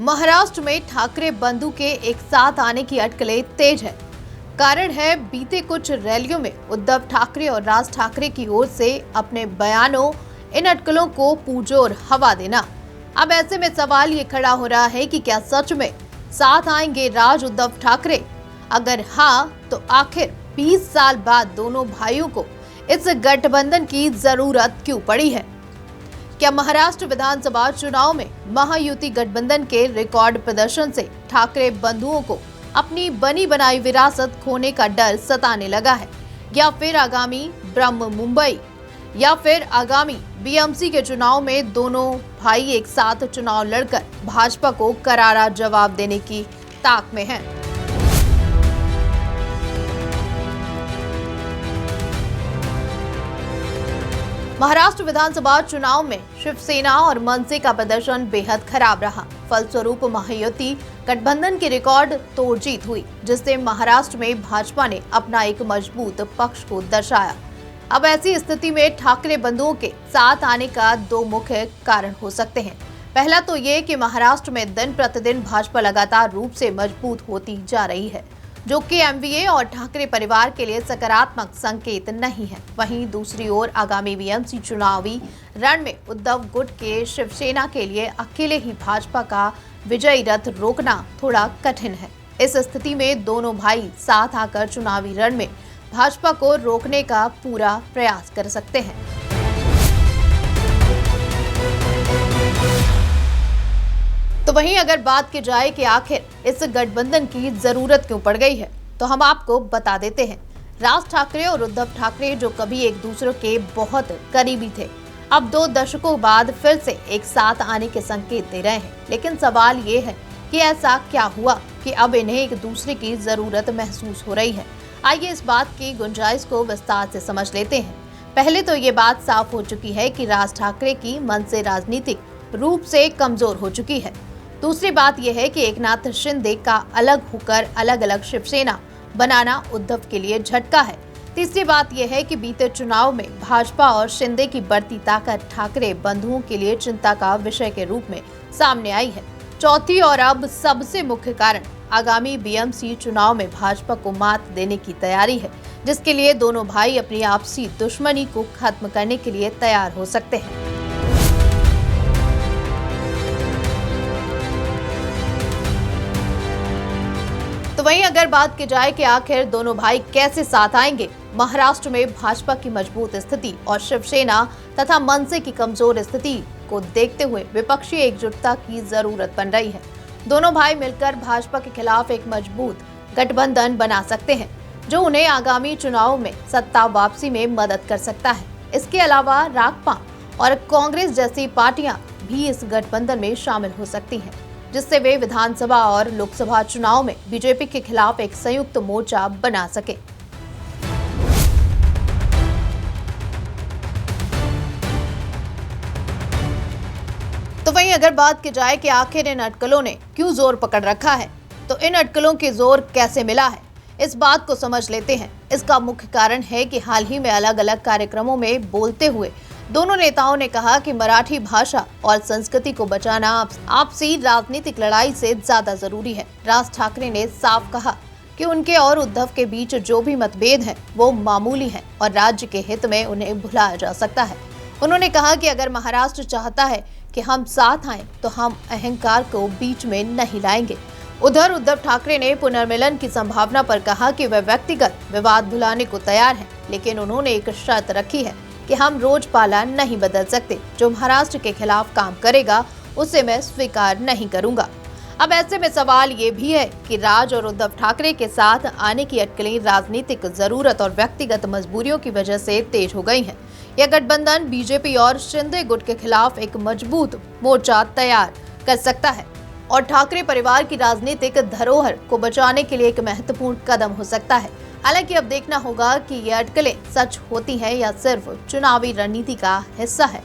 महाराष्ट्र में ठाकरे बंधु के एक साथ आने की अटकलें तेज है। कारण है बीते कुछ रैलियों में उद्धव ठाकरे और राज ठाकरे की ओर से अपने बयानों इन अटकलों को पुरजोर हवा देना। अब ऐसे में सवाल ये खड़ा हो रहा है कि क्या सच में साथ आएंगे राज उद्धव ठाकरे? अगर हाँ, तो आखिर 20 साल बाद दोनों भाइयों को इस गठबंधन की जरूरत क्यों पड़ी है? क्या महाराष्ट्र विधानसभा चुनाव में महायुति गठबंधन के रिकॉर्ड प्रदर्शन से ठाकरे बंधुओं को अपनी बनी बनाई विरासत खोने का डर सताने लगा है, या फिर आगामी ब्रह्म मुंबई या फिर आगामी बीएमसी के चुनाव में दोनों भाई एक साथ चुनाव लड़कर भाजपा को करारा जवाब देने की ताक में हैं? महाराष्ट्र विधानसभा चुनाव में शिवसेना और मनसे का प्रदर्शन बेहद खराब रहा। फलस्वरूप महायुति गठबंधन की रिकॉर्ड तोड़ जीत हुई, जिससे महाराष्ट्र में भाजपा ने अपना एक मजबूत पक्ष को दर्शाया। अब ऐसी स्थिति में ठाकरे बंधुओं के साथ आने का दो मुख्य कारण हो सकते हैं। पहला तो ये कि महाराष्ट्र में दिन प्रतिदिन भाजपा लगातार रूप से मजबूत होती जा रही है, जो कि एमवीए और ठाकरे परिवार के लिए सकारात्मक संकेत नहीं है। वहीं दूसरी ओर आगामी बीएमसी चुनावी रण में उद्धव गुट के शिवसेना के लिए अकेले ही भाजपा का विजयी रथ रोकना थोड़ा कठिन है। इस स्थिति में दोनों भाई साथ आकर चुनावी रण में भाजपा को रोकने का पूरा प्रयास कर सकते हैं। तो वहीं अगर बात की जाए कि आखिर इस गठबंधन की जरूरत क्यों पड़ गई है, तो हम आपको बता देते हैं। राज ठाकरे और उद्धव ठाकरे जो कभी एक दूसरे के बहुत करीबी थे, अब 2 दशकों बाद फिर से एक साथ आने के संकेत दे रहे हैं। लेकिन सवाल ये है कि ऐसा क्या हुआ कि अब इन्हें एक दूसरे की जरूरत महसूस हो रही है। आइए इस बात की गुंजाइश को विस्तार से समझ लेते हैं। पहले तो ये बात साफ हो चुकी है कि राज ठाकरे की मनसे राजनीतिक रूप से कमजोर हो चुकी है। दूसरी बात यह है कि एकनाथ शिंदे का अलग होकर अलग अलग शिवसेना बनाना उद्धव के लिए झटका है। तीसरी बात यह है कि बीते चुनाव में भाजपा और शिंदे की बढ़ती ताकत ठाकरे बंधुओं के लिए चिंता का विषय के रूप में सामने आई है। चौथी और अब सबसे मुख्य कारण आगामी बीएमसी चुनाव में भाजपा को मात देने की तैयारी है, जिसके लिए दोनों भाई अपनी आपसी दुश्मनी को खत्म करने के लिए तैयार हो सकते हैं। तो वहीं अगर बात की जाए कि आखिर दोनों भाई कैसे साथ आएंगे, महाराष्ट्र में भाजपा की मजबूत स्थिति और शिवसेना तथा मनसे की कमजोर स्थिति को देखते हुए विपक्षी एकजुटता की जरूरत बन रही है। दोनों भाई मिलकर भाजपा के खिलाफ एक मजबूत गठबंधन बना सकते हैं, जो उन्हें आगामी चुनाव में सत्ता वापसी में मदद कर सकता है। इसके अलावा राकपा और कांग्रेस जैसी पार्टियां भी इस गठबंधन में शामिल हो सकती हैं, जिससे वे विधानसभा और लोकसभा चुनाव में बीजेपी के खिलाफ एक संयुक्त मोर्चा बना सके। तो वहीं अगर बात की जाए कि आखिर इन अटकलों ने क्यों जोर पकड़ रखा है, तो इन अटकलों के जोर कैसे मिला है, इस बात को समझ लेते हैं। इसका मुख्य कारण है कि हाल ही में अलग अलग कार्यक्रमों में बोलते हुए दोनों नेताओं ने कहा कि मराठी भाषा और संस्कृति को बचाना आपसी राजनीतिक लड़ाई से ज्यादा जरूरी है। राज ठाकरे ने साफ कहा कि उनके और उद्धव के बीच जो भी मतभेद हैं, वो मामूली हैं और राज्य के हित में उन्हें भुलाया जा सकता है। उन्होंने कहा कि अगर महाराष्ट्र चाहता है कि हम साथ आएं, तो हम अहंकार को बीच में नहीं लाएंगे। उधर उद्धव ठाकरे ने पुनर्मिलन की संभावना पर कहा कि वे व्यक्तिगत विवाद भुलाने को तैयार हैं, लेकिन उन्होंने एक शर्त रखी है कि हम रोजपाला नहीं बदल सकते। जो महाराष्ट्र के खिलाफ काम करेगा, उसे मैं स्वीकार नहीं करूंगा। अब ऐसे में सवाल ये भी है कि राज और उद्धव ठाकरे के साथ आने की अटकलें राजनीतिक जरूरत और व्यक्तिगत मजबूरियों की वजह से तेज हो गई हैं। यह गठबंधन बीजेपी और शिंदे गुट के खिलाफ एक मजबूत मोर्चा तैयार कर सकता है और ठाकरे परिवार की राजनीतिक धरोहर को बचाने के लिए एक महत्वपूर्ण कदम हो सकता है। हालांकि अब देखना होगा कि ये अटकलें सच होती हैं या सिर्फ चुनावी रणनीति का हिस्सा है।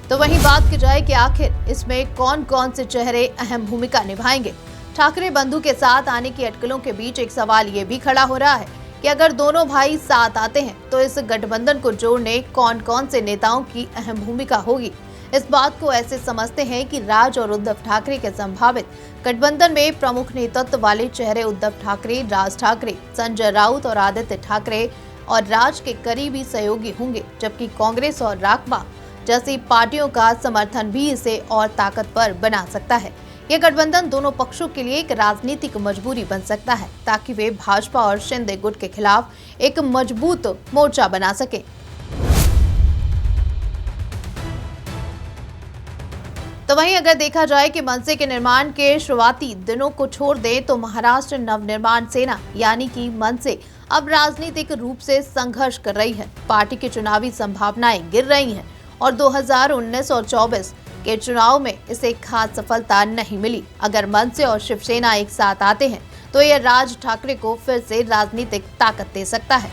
तो वहीं बात की जाए कि आखिर इसमें कौन कौन से चेहरे अहम भूमिका निभाएंगे। ठाकरे बंधु के साथ आने की अटकलों के बीच एक सवाल ये भी खड़ा हो रहा है कि अगर दोनों भाई साथ आते हैं, तो इस गठबंधन को जोड़ने कौन कौन से नेताओं की अहम भूमिका होगी। इस बात को ऐसे समझते हैं कि राज और उद्धव ठाकरे के संभावित गठबंधन में प्रमुख नेतृत्व वाले चेहरे उद्धव ठाकरे, राज ठाकरे, संजय राउत और आदित्य ठाकरे और राज के करीबी सहयोगी होंगे, जबकि कांग्रेस और राकपा जैसी पार्टियों का समर्थन भी इसे और ताकतवर बना सकता है। यह गठबंधन दोनों पक्षों के लिए एक राजनीतिक मजबूरी बन सकता है ताकि वे भाजपा और शिंदे गुट के खिलाफ एक मजबूत मोर्चा बना सके। तो वहीं अगर देखा जाए कि मनसे के निर्माण के शुरुआती दिनों को छोड़ दें तो महाराष्ट्र नवनिर्माण सेना यानी कि मनसे अब राजनीतिक रूप से संघर्ष कर रही है। पार्टी की चुनावी संभावनाएं गिर रही हैं और 2019 और 24 के चुनाव में इसे खास सफलता नहीं मिली। अगर मनसे और शिवसेना एक साथ आते हैं तो यह राज ठाकरे को फिर से राजनीतिक ताकत दे सकता है।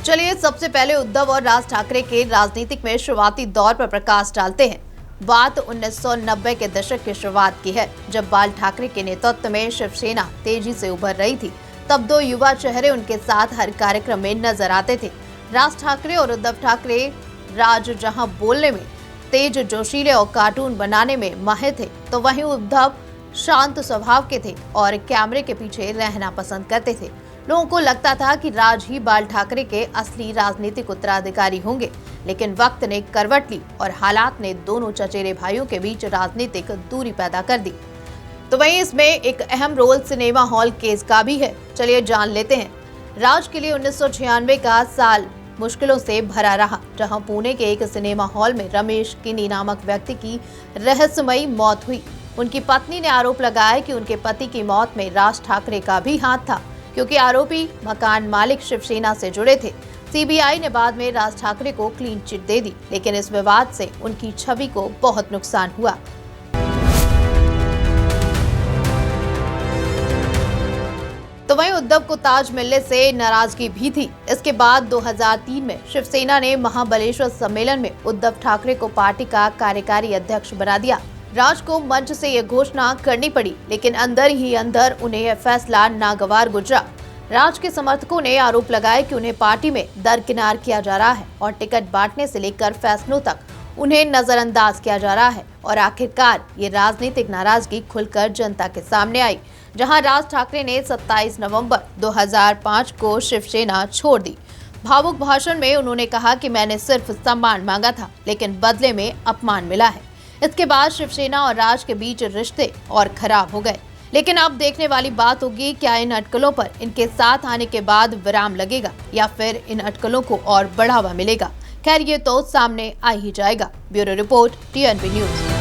चलिए सबसे पहले उद्धव और राज ठाकरे के राजनीतिक में शुरुआती दौर पर प्रकाश डालते हैं। बात 1990 के दशक की शुरुआत की है, जब बाल ठाकरे के नेतृत्व में शिवसेना तेजी से उभर रही थी। तब दो युवा चेहरे उनके साथ हर कार्यक्रम में नजर आते थे। राज ठाकरे और उद्धव ठाकरे। राज जहां बोलने में तेज, जोशीले और कार्टून बनाने में माहिर थे, तो वहीं उद्धव शांत स्वभाव के थे और कैमरे के पीछे रहना पसंद करते थे। लोगों को लगता था कि राज ही बाल ठाकरे के असली राजनीतिक उत्तराधिकारी होंगे, लेकिन वक्त ने करवट ली और हालात ने दोनों चचेरे भाइयों के बीच राजनीतिक दूरी पैदा कर दी। तो वहीं इसमें एक अहम रोल सिनेमा हॉल केस का भी है। चलिए जान लेते हैं। राज के लिए 1996 का साल मुश्किलों से भरा रहा, जहां पुणे के एक सिनेमा हॉल में रमेश किनी नामक व्यक्ति की रहस्यमयी मौत हुई। उनकी पत्नी ने आरोप लगाया कि उनके पति की मौत में राज ठाकरे का भी हाथ था, क्योंकि आरोपी मकान मालिक शिवसेना से जुड़े थे। सीबीआई ने बाद में राज ठाकरे को क्लीन चिट दे दी, लेकिन इस विवाद से उनकी छवि को बहुत नुकसान हुआ। तो वहीं उद्धव को ताज मिलने से नाराजगी भी थी। इसके बाद 2003 में शिवसेना ने महाबलेश्वर सम्मेलन में उद्धव ठाकरे को पार्टी का कार्यकारी अध्यक्ष बना दिया। राज को मंच से यह घोषणा करनी पड़ी, लेकिन अंदर ही अंदर उन्हें यह फैसला नागवार गुजरा। राज के समर्थकों ने आरोप लगाया कि उन्हें पार्टी में दरकिनार किया जा रहा है और टिकट बांटने से लेकर फैसलों तक उन्हें नजरअंदाज किया जा रहा है। और आखिरकार ये राजनीतिक नाराजगी खुलकर जनता के सामने आई, जहां राज ठाकरे ने 27 नवंबर 2005 को शिवसेना छोड़ दी। भावुक भाषण में उन्होंने कहा कि मैंने सिर्फ सम्मान मांगा था, लेकिन बदले में अपमान मिला है। इसके बाद शिवसेना और राज के बीच रिश्ते और खराब हो गए। लेकिन अब देखने वाली बात होगी, क्या इन अटकलों पर इनके साथ आने के बाद विराम लगेगा या फिर इन अटकलों को और बढ़ावा मिलेगा। खैर ये तो सामने आ ही जाएगा। Bureau report, TNV news.